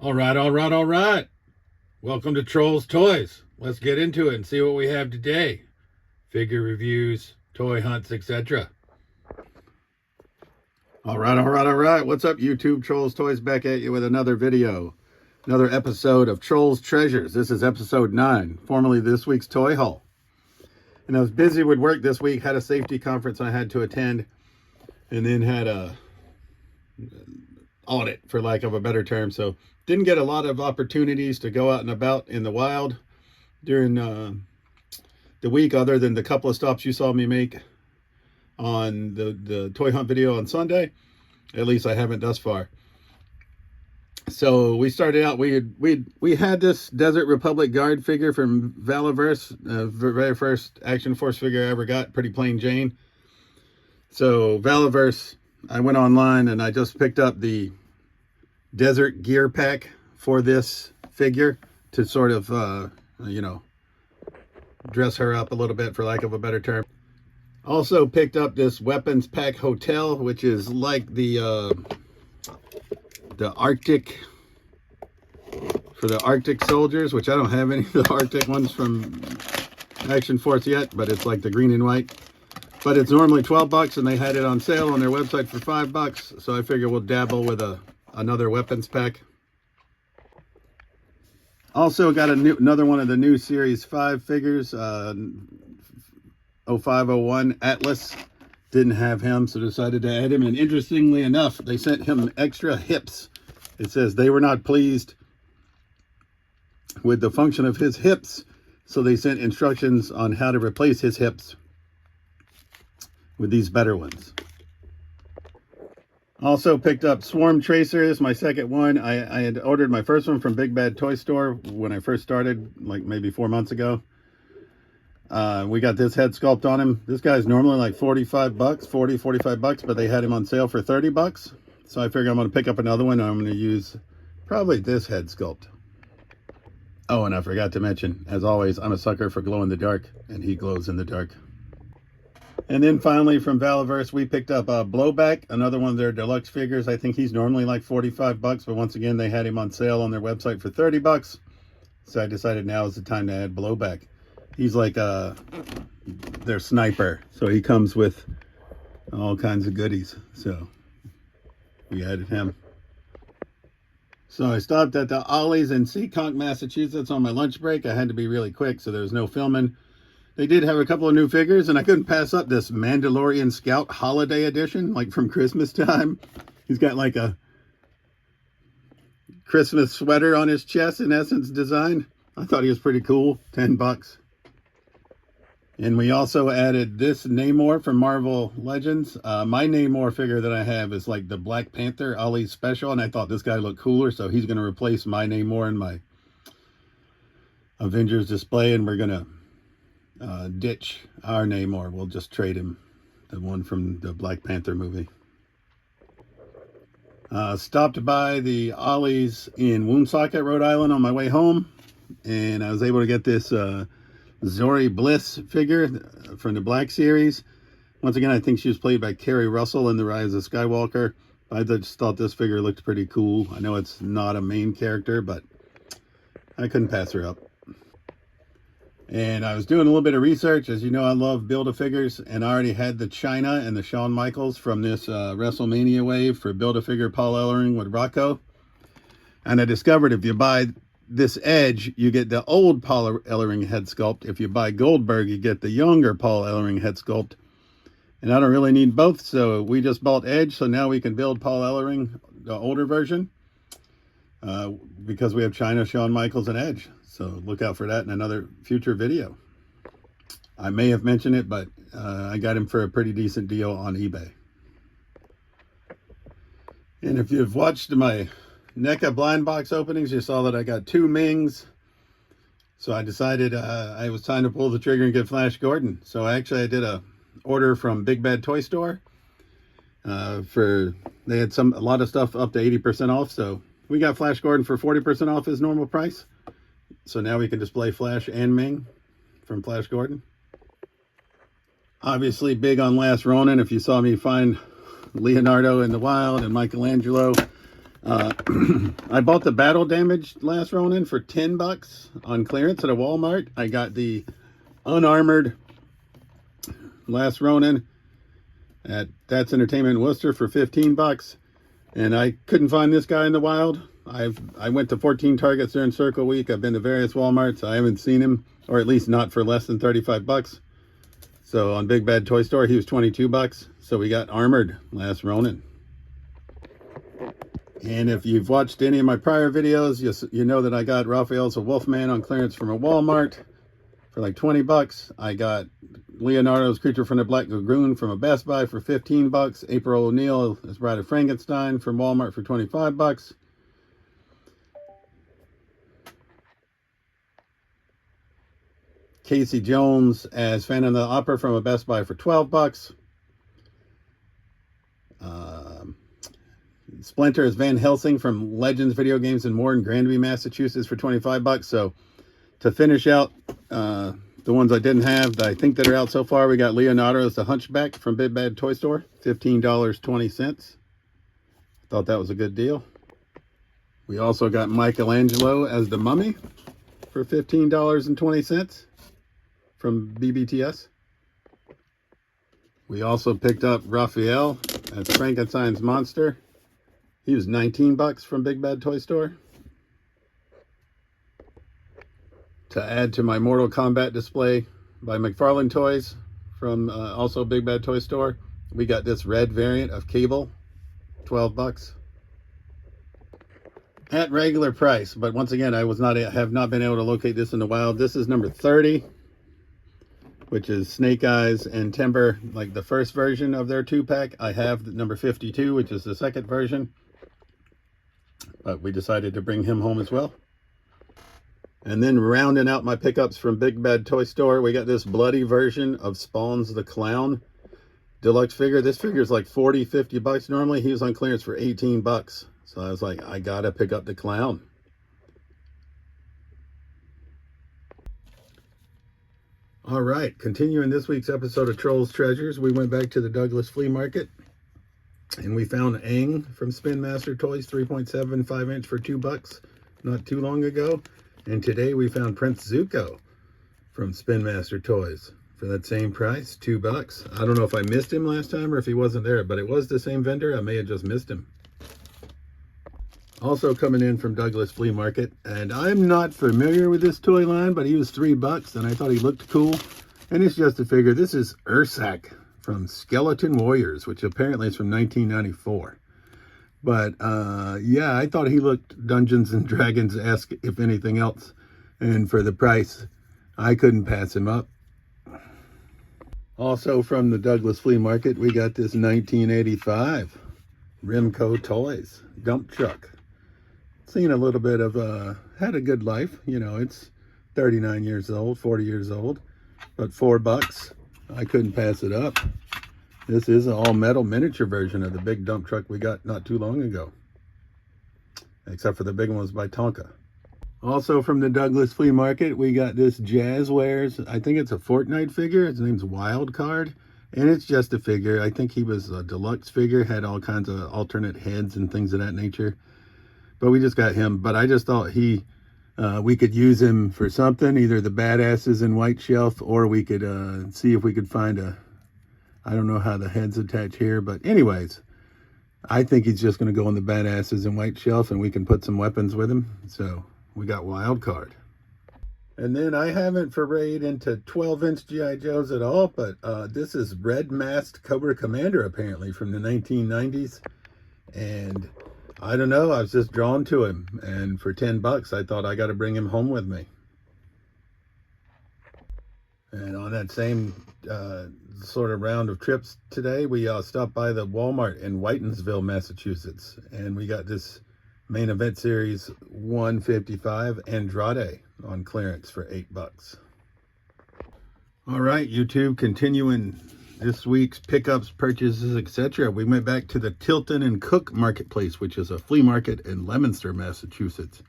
All right. Welcome to Trolls Toys. Let's get into it and see what we have today. Figure reviews, toy hunts, etc. All right. What's up, YouTube? Trolls Toys back at you with another video. Another episode of Trolls Treasures. This is episode 9, formerly this week's toy haul. And I was busy with work this week, had a safety conference I had to attend, and then had a audit, for lack of a better term. So didn't get a lot of opportunities to go out and about in the wild during the week, other than the couple of stops you saw me make on the toy hunt video on Sunday. At least I haven't thus far. So we started out, we had this Desert Republic Guard figure from Valiverse, very first Action Force figure I ever got, pretty plain Jane. So Valiverse, I went online and I just picked up the Desert Gear Pack for this figure to sort of, dress her up a little bit, for lack of a better term. Also picked up this Weapons Pack Hotel, which is like the Arctic, for the Arctic soldiers, which I don't have any of the Arctic ones from Action Force yet, but it's like the green and white. But it's normally 12 bucks, and they had it on sale on their website for 5 bucks. So I figure we'll dabble with another weapons pack. Also got another one of the new Series 5 figures, 0501 Atlas. Didn't have him, so decided to add him. And interestingly enough, they sent him extra hips. It says they were not pleased with the function of his hips, so they sent instructions on how to replace his hips with these better ones. Also picked up Swarm Tracers, my second one. I had ordered my first one from Big Bad Toy Store when I first started, like maybe 4 months ago. We got this head sculpt on him. This guy's normally like 45 bucks, 45 bucks, but they had him on sale for 30 bucks. So I figure I'm going to pick up another one, and I'm going to use probably this head sculpt. Oh, and I forgot to mention, as always, I'm a sucker for glow in the dark, and he glows in the dark. And then finally from Valiverse, we picked up Blowback, another one of their deluxe figures. I think he's normally like 45 bucks, but once again, they had him on sale on their website for 30 bucks. So I decided now is the time to add Blowback. He's like their sniper, so he comes with all kinds of goodies. So we added him. So I stopped at the Ollie's in Seekonk, Massachusetts on my lunch break. I had to be really quick, so there was no filming. They did have a couple of new figures, and I couldn't pass up this Mandalorian Scout Holiday Edition, like from Christmas time. He's got like a Christmas sweater on his chest, in essence, design. I thought he was pretty cool. 10 bucks. And we also added this Namor from Marvel Legends. My Namor figure that I have is like the Black Panther Ollie Special, and I thought this guy looked cooler, so he's going to replace my Namor in my Avengers display, and we're going to ditch our Namor. We'll just trade him, the one from the Black Panther movie. Stopped by the Ollie's in Woonsocket, Rhode Island on my way home, and I was able to get this Zori Bliss figure from the Black Series. Once again, I think she was played by Carrie Russell in The Rise of Skywalker. I just thought this figure looked pretty cool. I know it's not a main character, but I couldn't pass her up. And I was doing a little bit of research. As you know, I love Build-A-Figures, and I already had the China and the Shawn Michaels from this WrestleMania wave for Build-A-Figure Paul Ellering with Rocco. And I discovered if you buy this Edge, you get the old Paul Ellering head sculpt. If you buy Goldberg, you get the younger Paul Ellering head sculpt. And I don't really need both, so we just bought Edge, so now we can build Paul Ellering, the older version, because we have China, Shawn Michaels, and Edge. So look out for that in another future video. I may have mentioned it, but I got him for a pretty decent deal on eBay. And if you've watched my NECA blind box openings, you saw that I got 2 Mings. So I decided it was time to pull the trigger and get Flash Gordon. So actually I did a order from Big Bad Toy Store. They had a lot of stuff up to 80% off. So we got Flash Gordon for 40% off his normal price. So now we can display Flash and Ming from Flash Gordon. Obviously big on Last Ronin. If you saw me find Leonardo in the wild and Michelangelo, I bought the battle damaged Last Ronin for $10 on clearance at a Walmart. I got the unarmored Last Ronin at That's Entertainment in Worcester for $15, and I couldn't find this guy in the wild. I went to 14 Targets during Circle Week. I've been to various Walmarts. I haven't seen him, or at least not for less than $35. So on Big Bad Toy Store, he was $22. So we got armored Last Ronin. And if you've watched any of my prior videos, you know that I got Raphael's a Wolfman on clearance from a Walmart for like $20. I got Leonardo's Creature from the Black Lagoon from a Best Buy for $15. April O'Neil as Bride of Frankenstein from Walmart for $25. Casey Jones as Phantom of the Opera from a Best Buy for $12. Splinter as Van Helsing from Legends Video Games and More in Granby, Massachusetts for $25. So to finish out the ones I didn't have, that I think that are out so far, we got Leonardo as the Hunchback from Big Bad Toy Store, $15.20. Thought that was a good deal. We also got Michelangelo as the Mummy for $15.20 from BBTS. We also picked up Raphael as Frankenstein's Monster. He was $19 from Big Bad Toy Store. To add to my Mortal Kombat display by McFarlane Toys from also Big Bad Toy Store, we got this red variant of Cable, $12. At regular price, but once again, have not been able to locate this in the wild. This is number 30, which is Snake Eyes and Timber, like the first version of their 2-pack. I have the number 52, which is the second version, but we decided to bring him home as well. And then rounding out my pickups from Big Bad Toy Store, we got this bloody version of Spawns the Clown deluxe figure. This figure is like $40-50 normally. He was on clearance for $18. So I was like, I gotta pick up the clown. All right, continuing this week's episode of Trolls Treasures, we went back to the Douglas Flea Market and we found Aang from Spin Master Toys, 3.75 inch for $2 not too long ago. And today we found Prince Zuko from Spin Master Toys for that same price, $2. I don't know if I missed him last time or if he wasn't there, but it was the same vendor. I may have just missed him. Also coming in from Douglas Flea Market, and I'm not familiar with this toy line, but he was $3 and I thought he looked cool. And it's just a figure. This is Ursak from Skeleton Warriors, which apparently is from 1994. But yeah, I thought he looked Dungeons and Dragons-esque, if anything else. And for the price, I couldn't pass him up. Also from the Douglas Flea Market, we got this 1985 Rimco Toys dump truck. Seen a little bit of, had a good life. You know, it's 39 years old, 40 years old, but $4. I couldn't pass it up. This is an all-metal miniature version of the big dump truck we got not too long ago. Except for the big ones by Tonka. Also from the Douglas Flea Market, we got this Jazzwares. I think it's a Fortnite figure. His name's Wildcard. And it's just a figure. I think he was a deluxe figure. Had all kinds of alternate heads and things of that nature. But we just got him. But I just thought we could use him for something. Either the Badasses in White Shelf, or we could see if we could find a... I don't know how the heads attach here, but anyways, I think he's just going to go on the Badasses in White Shelf, and we can put some weapons with him. So we got Wildcard. And then I haven't forayed into 12-inch G.I. Joes at all, but this is Red Masked Cobra Commander, apparently, from the 1990s. And I don't know, I was just drawn to him. And for $10, I thought I got to bring him home with me. And on that same sort of round of trips today, we stopped by the Walmart in Whitensville, Massachusetts, and we got this Main Event Series 155 Andrade on clearance for $8. All right, YouTube, continuing this week's pickups, purchases, etc. We went back to the Tilton and Cook Marketplace, which is a flea market in Leominster, Massachusetts,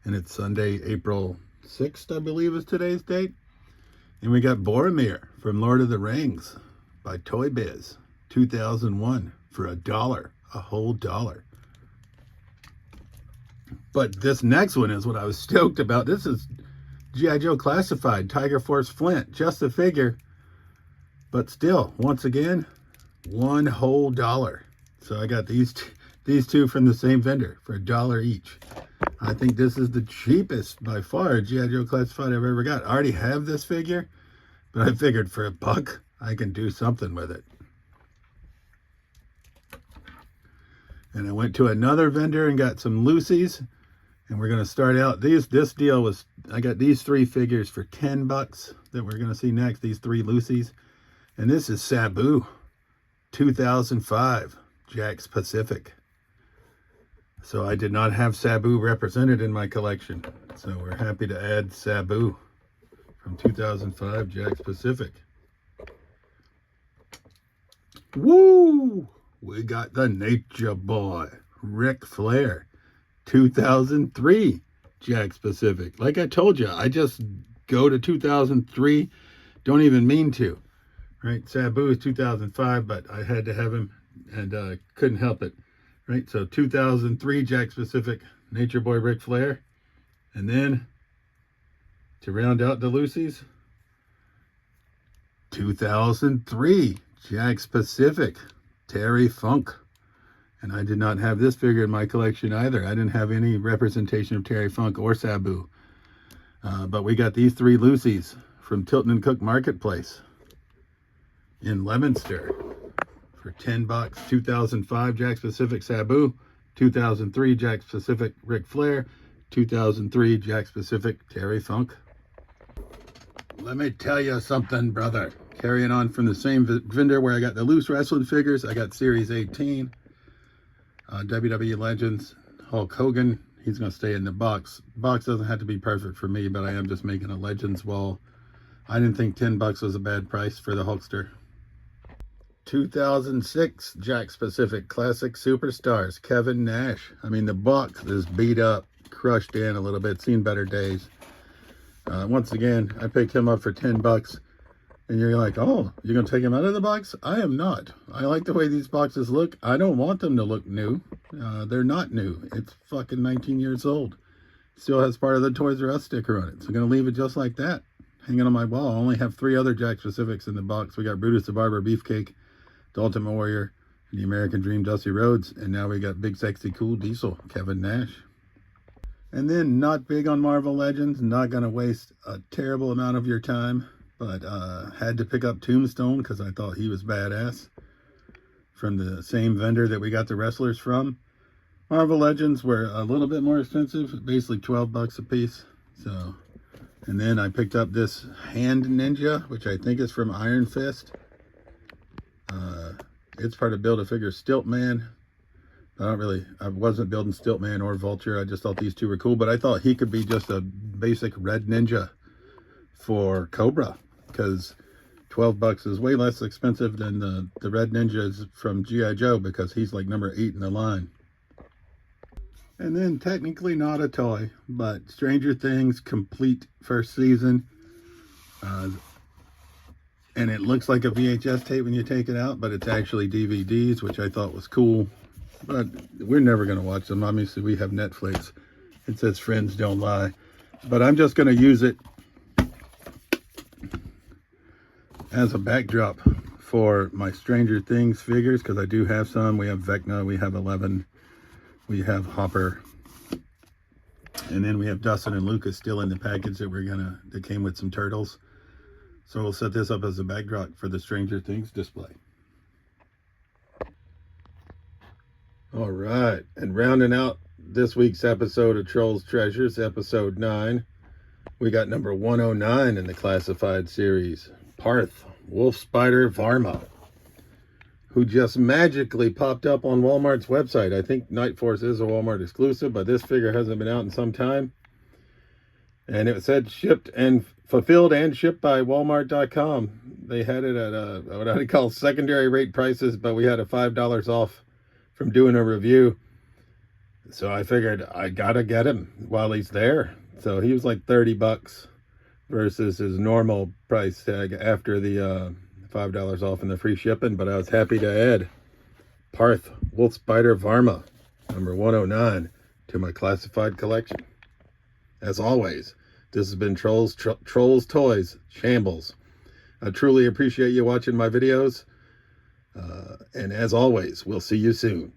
and it's Sunday, April 6th, I believe is today's date. And we got Boromir from Lord of the Rings by Toy Biz, 2001 for $1, a whole $1. But this next one is what I was stoked about. This is G.I. Joe Classified Tiger Force Flint, just a figure, but still, once again, one whole $1. So I got these two from the same vendor for $1 each. I think this is the cheapest by far G.I. Joe Classified I've ever got. I already have this figure, but I figured for $1 I can do something with it. And I went to another vendor and got some Lucy's. And we're going to start out, this deal was, I got these 3 figures for $10 that we're going to see next, these 3 Lucy's. And this is Sabu, 2005, Jakks Pacific. So I did not have Sabu represented in my collection. So we're happy to add Sabu from 2005, Jakks Pacific. Woo! We got the Nature Boy, Ric Flair. 2003 Jakks Pacific. Like I told you, I just go to 2003, don't even mean to, right? Sabu is 2005, but I had to have him and couldn't help it, right? So 2003 Jakks Pacific, Nature Boy Ric Flair. And then to round out the Lucy's, 2003 Jakks Pacific, Terry Funk. And I did not have this figure in my collection either. I didn't have any representation of Terry Funk or Sabu. But we got these 3 Lucy's from Tilton and Cook Marketplace in Leominster for $10. 2005 Jakks Pacific Sabu, 2003 Jakks Pacific Ric Flair, 2003 Jakks Pacific Terry Funk. Let me tell you something, brother. Carrying on from the same vendor where I got the loose wrestling figures, I got Series 18. WWE Legends, Hulk Hogan, he's going to stay in the box. Box doesn't have to be perfect for me, but I am just making a Legends wall. I didn't think $10 was a bad price for the Hulkster. 2006 Jakks Pacific Classic Superstars, Kevin Nash. I mean, the box is beat up, crushed in a little bit, seen better days. Once again, I picked him up for $10. And you're like, oh, you're going to take him out of the box? I am not. I like the way these boxes look. I don't want them to look new. They're not new. It's fucking 19 years old. Still has part of the Toys R Us sticker on it. So I'm going to leave it just like that, hanging on my wall. I only have 3 other Jakks Pacifics in the box. We got Brutus the Barber, Beefcake, the Ultimate Warrior, the American Dream, Dusty Rhodes. And now we got Big Sexy Cool Diesel, Kevin Nash. And then not big on Marvel Legends. Not going to waste a terrible amount of your time. But had to pick up Tombstone because I thought he was badass. From the same vendor that we got the wrestlers from. Marvel Legends were a little bit more expensive, basically $12 a piece. So, and then I picked up this Hand Ninja, which I think is from Iron Fist. It's part of Build-A-Figure Stiltman. I wasn't building Stiltman or Vulture. I just thought these two were cool, but I thought he could be just a basic red ninja for Cobra. Because $12 is way less expensive than the Red Ninjas from G.I. Joe, because he's like number 8 in the line. And then technically not a toy, but Stranger Things complete first season. And it looks like a VHS tape when you take it out, but it's actually DVDs, which I thought was cool. But we're never going to watch them. Obviously, we have Netflix. It says friends don't lie. But I'm just going to use it as a backdrop for my Stranger Things figures, because I do have some. We have Vecna, we have 11, we have Hopper, and then we have Dustin and Lucas still in the package that came with some turtles. So we'll set this up as a backdrop for the Stranger Things display. All right, and rounding out this week's episode of Trolls Treasures, episode 9, we got number 109 in the classified series. Parth, Wolf Spider Varma, who just magically popped up on Walmart's website. I think Night Force is a Walmart exclusive, but this figure hasn't been out in some time. And it said shipped and fulfilled and shipped by Walmart.com. They had it at what I call secondary rate prices, but we had a $5 off from doing a review. So I figured I gotta get him while he's there. So he was like $30. Versus his normal price tag after the $5 off and the free shipping. But I was happy to add Parth, Wolf Spider Varma, number 109, to my classified collection. As always, this has been Trolls Toys Shambles. I truly appreciate you watching my videos. And as always, we'll see you soon.